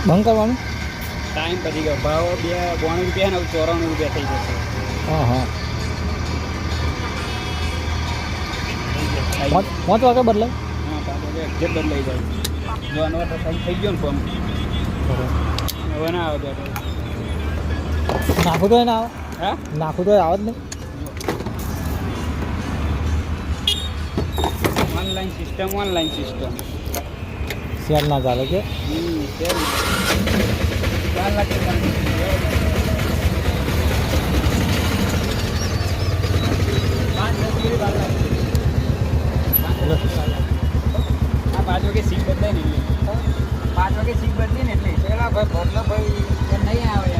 બંધ કરવાનું ટાઈમ પતી ગયો ભાવ 92 રૂપિયા ને 94 રૂપિયા થઈ જશે હા હા 5 વાગે બદલાય હા 5 વાગે એક્ઝેક્ટ બદલાઈ જાય જો આનો ટાઈમ થઈ ગયો ને ફોન હવે ના આવે નાખું તો ના આવે હા નાખું તો આવે જ નહીં ઓનલાઈન સિસ્ટમ શેર ના ચાલે કે શેર 4 લાખ આ 5 વાગે સીટ બદલાય ને એટલે 5 વાગે સીટ બદલી ને એટલે પેલા ભાઈ ભરલો ભાઈ નહીં આવે